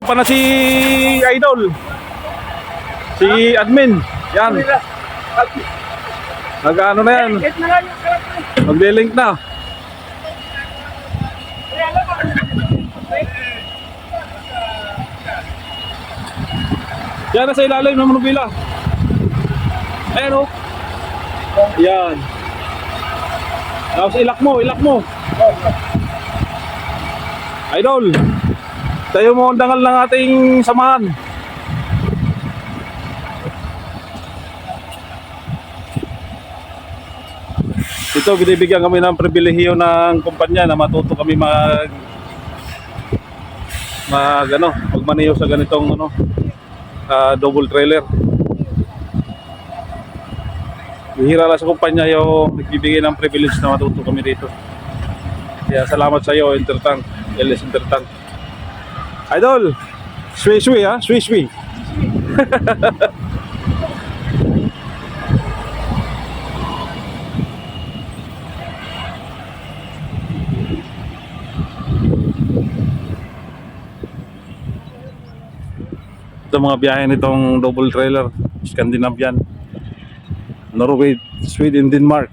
Pa na si Idol. Si admin. Yan. Nag-ano na yan. Magle-link na. Yan na sa ilalim ng manubila. Ayan o. Yan. Tapos ilak mo. Idol, tayo mo ang dangal ng ating samahan. Dito binibigyan kami ng pribilehiyo ng kumpanya na matuto kami magmaneho sa ganitong double trailer. Bihira lang sa kumpanya yung nagbibigay ng privilege na matuto kami dito. Kaya salamat sa iyo, Intertank, LS Intertank. Idol, swi-swi ha, swi-swi. Ito mga biyahe nitong double trailer, Scandinavian, Norway, Sweden, Denmark.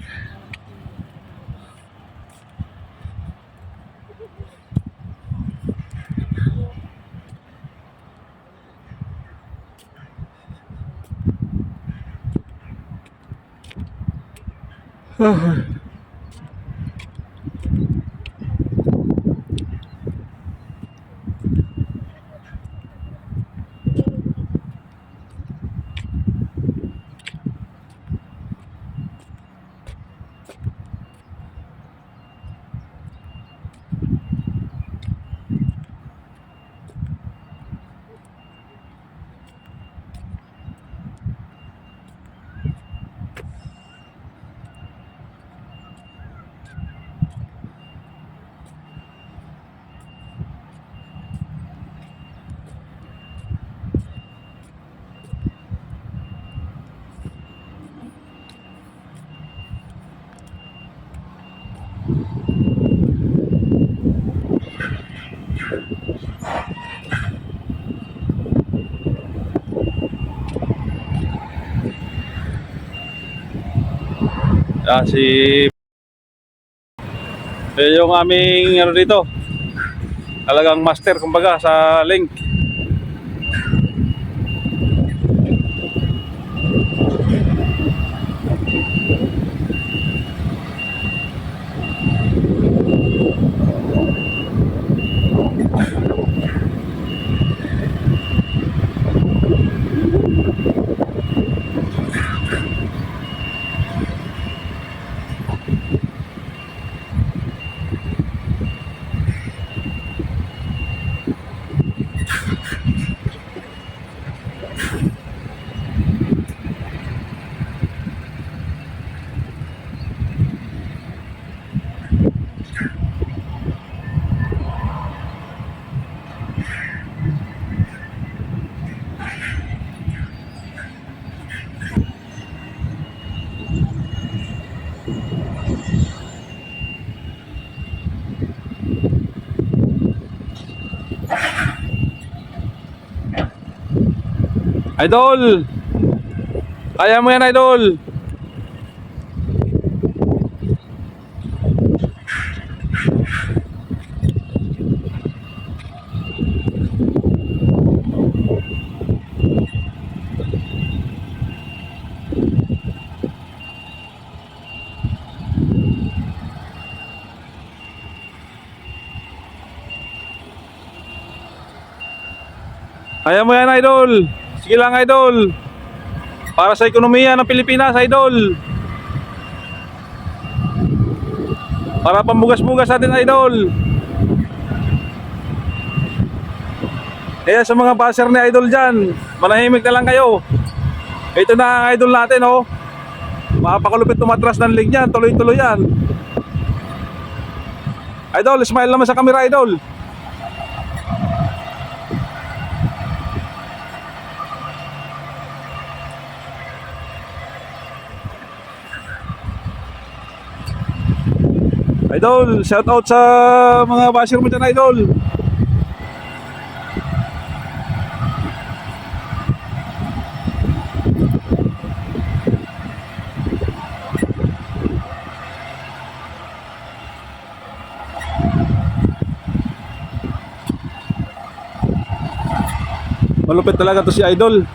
Yung aming dito, talagang master kumbaga sa link. Idol, kaya mo yan, Idol. Kaya mo yan, Idol. Sige lang, Idol. Para sa ekonomiya ng Pilipinas, Idol. Para pambugas-bugas natin, Idol. Kaya sa mga baser ni Idol dyan, manahimik na lang kayo. Ito na ang Idol natin, oh. Makapakalupit tumatras ng leg niyan, tuloy-tuloy yan. Idol, smile naman sa camera, Idol. Idol, shout out sa mga basher mo dyan, Idol. Malupit talaga to si Idol.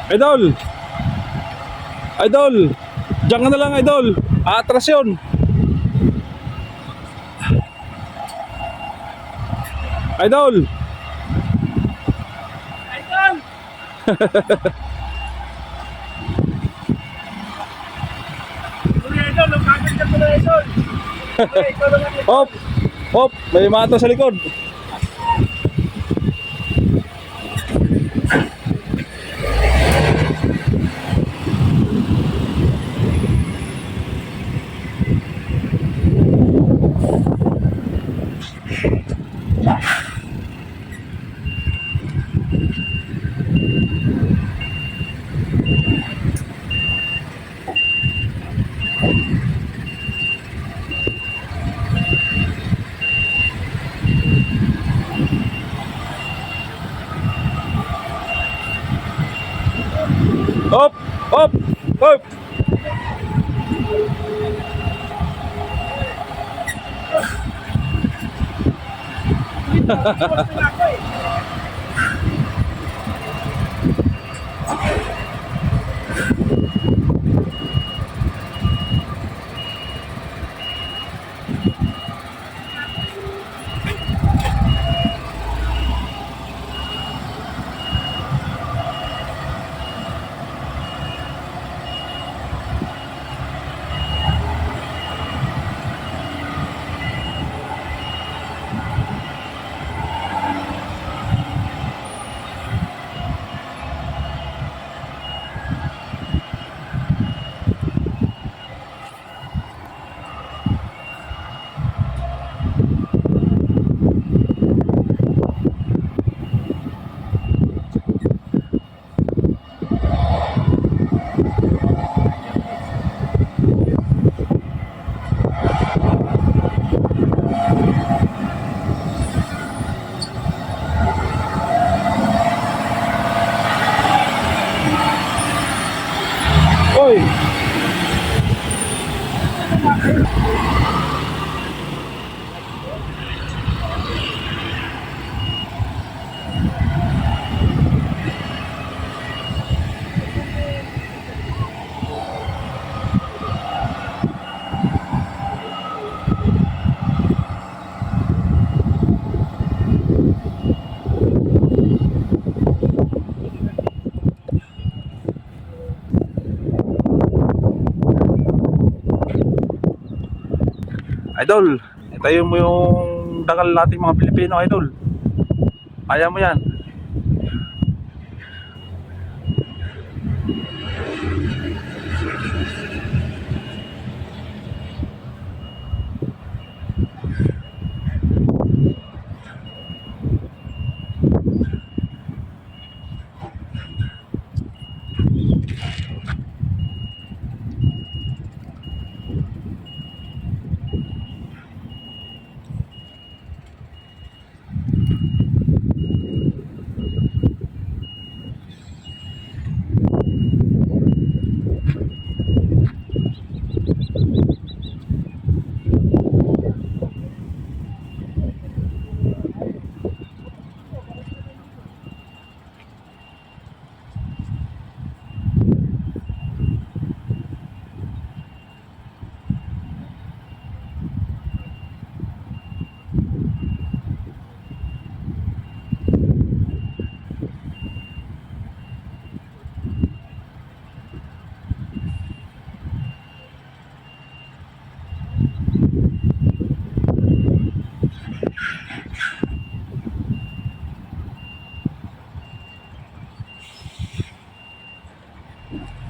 Idol! Idol! Diyan ka na lang, Idol. Aatras yun. Idol! Idol! Uy, Idol, lumapit ka po na, Idol. Uy, ikaw naman, Idol. Hop! Hop! May mata sa likod. Hop! Hop! Hop! Tapos na ako eh. Oy! Idol, itayo mo yung dangal nating mga Pilipino, Idol. Kaya mo yan.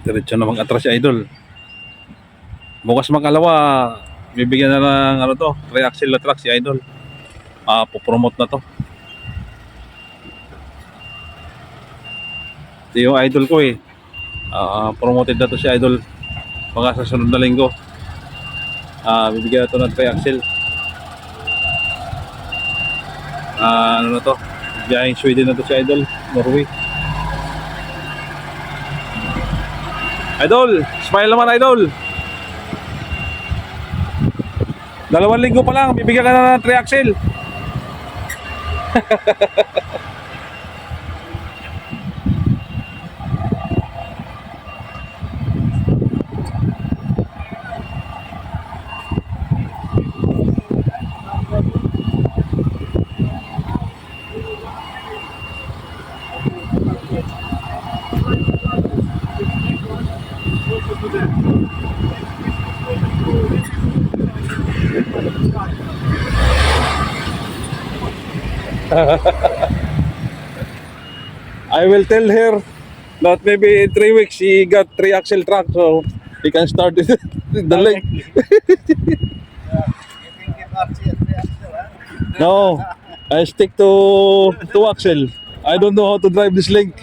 Diretso na mag-atras si Idol. Bukas makalawa, bibigyan na ng ano to, re-axle na truck si Idol. Popromote na to. Ito yung Idol ko eh. Promoted na to si Idol. Baka sa sunod na linggo. Bibigyan na ito ng triaxle. Ano na to? Biyaheng Sweden na to si Idol. Norway. Idol! Smile naman, Idol! 2 linggo pa lang, bibigyan ka na ng triaxle. I will tell her that maybe in 3 weeks he got 3 axle truck, so he can start the lake. No, I stick to 2 axle. I don't know how to drive this link.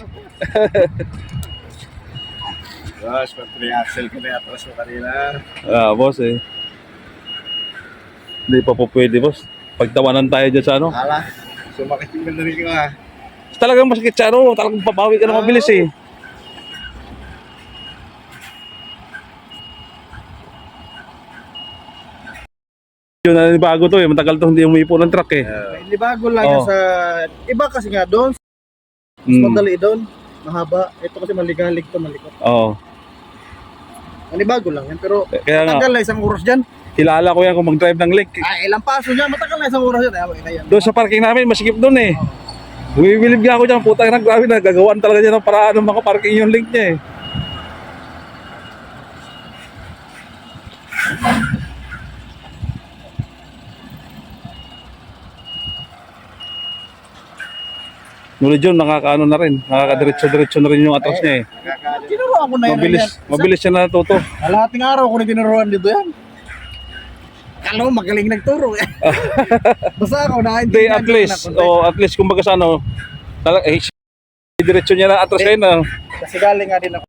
Boss, pag 3 axle ko na atras mo kanina. Boss eh. Hindi pa po pwede, boss. Pagtawanan tayo dyan sa ano. Hala, sumakit yung ganda ko ha. Talagang masakit sa ano, talagang pabawi ka na mabilis eh. Yun na bago to eh, matagal to hindi umipo ng truck eh. Hindi bago lang yan Oh. sa... Iba kasi nga doon, madali doon, mahaba. Ito kasi maligalig to, malikot. Oo. Bago lang yan, pero Kaya nga, matagal na isang oras dyan. kilala ko yan kung mag-drive ng lake. Ilang paso dyan, matagal na isang oras dyan. Ayan. Doon sa parking namin, masikip doon eh. Bumibilib nga ako dyan, putang na grabe na, gagawin talaga dyan ng paraan ng mga parking yung link niya eh. Ngunit yun, nakakaano na rin, nakakadiretso-diretso na rin yung atras niya eh. Tinuruan ko na yan. Mabilis siya natuto. Kalahating araw ko na tinuruan dito yan. Kala mo magaling nagturo eh. Basta ako na Hindi, at least, kumbaga sa ano, diretso niya na atras kayo na. Kasi galing nga din ako.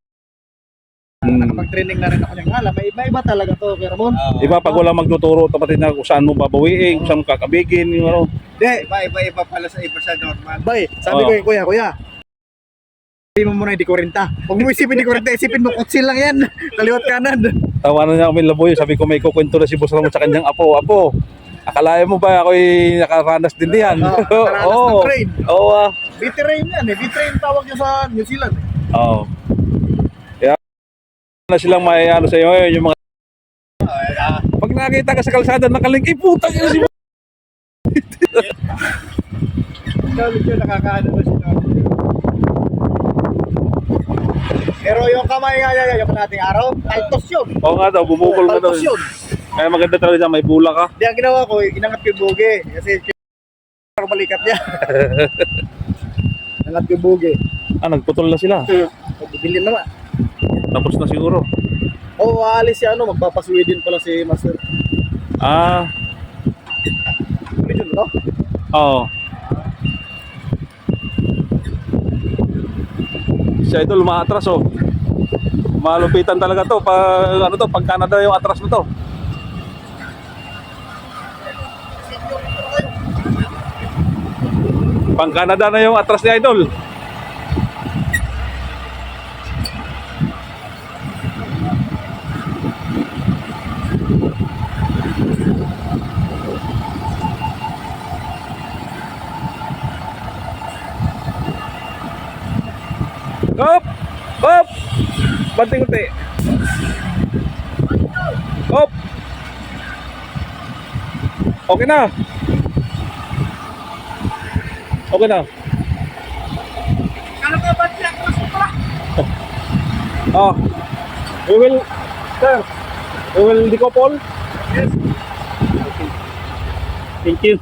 Nakapag-training na rin ako niyang hala. May iba talaga to, pero mo. Iba pag wala magtuturo, tapatin na kung saan mo babawiin, kung saan mo kakabigin, yung ano. Hindi. Iba pala sa iba sa normal. Bay, sabi ko yung kuya. Sabi mo muna yung di 40. Huwag mo isipin di 40, isipin mo kutsil lang yan. Kaliwat kanan. Tawanan niya kami laboy, sabi ko may kukwento na si Boss Ramon sa kanyang apo. Apo, akalain mo ba ako'y nakaranas din diyan? Nakaranas ng train. Oo. B-train yan eh. B-train tawag niya sa New Zealand. Oo. Kaya na silang may ano sa iyo yung mga pag nakita ka sa kalsada nakaling, putang ina si Galit yun, nakakaano na siya. Pero yung kamay nga yan, yung nating araw, altos yun. Oo nga daw, bumukol ka daw. Altos yun. Kaya maganda talaga dyan, may bula ka. Hindi, ang ginawa ko, inangat ko yung buge. Kasi yung balikat niya. Inangat ko yung buge. Nagputol na sila. Pagbibilin naman. Tapos na siguro. Oo, aalis si ano, magpapasweden pala si Master. Ano yun, no? Oo. Si Idol umaatras oh. Malupitan talaga to pag Canada yung atras na to. Pang Canada na yung atras ni Idol. Hop! Hop! Banting-unti. Hop! Okay na. Okay na. Kala ka ba siya? We will, sir, we will decouple. Yes. Thank you.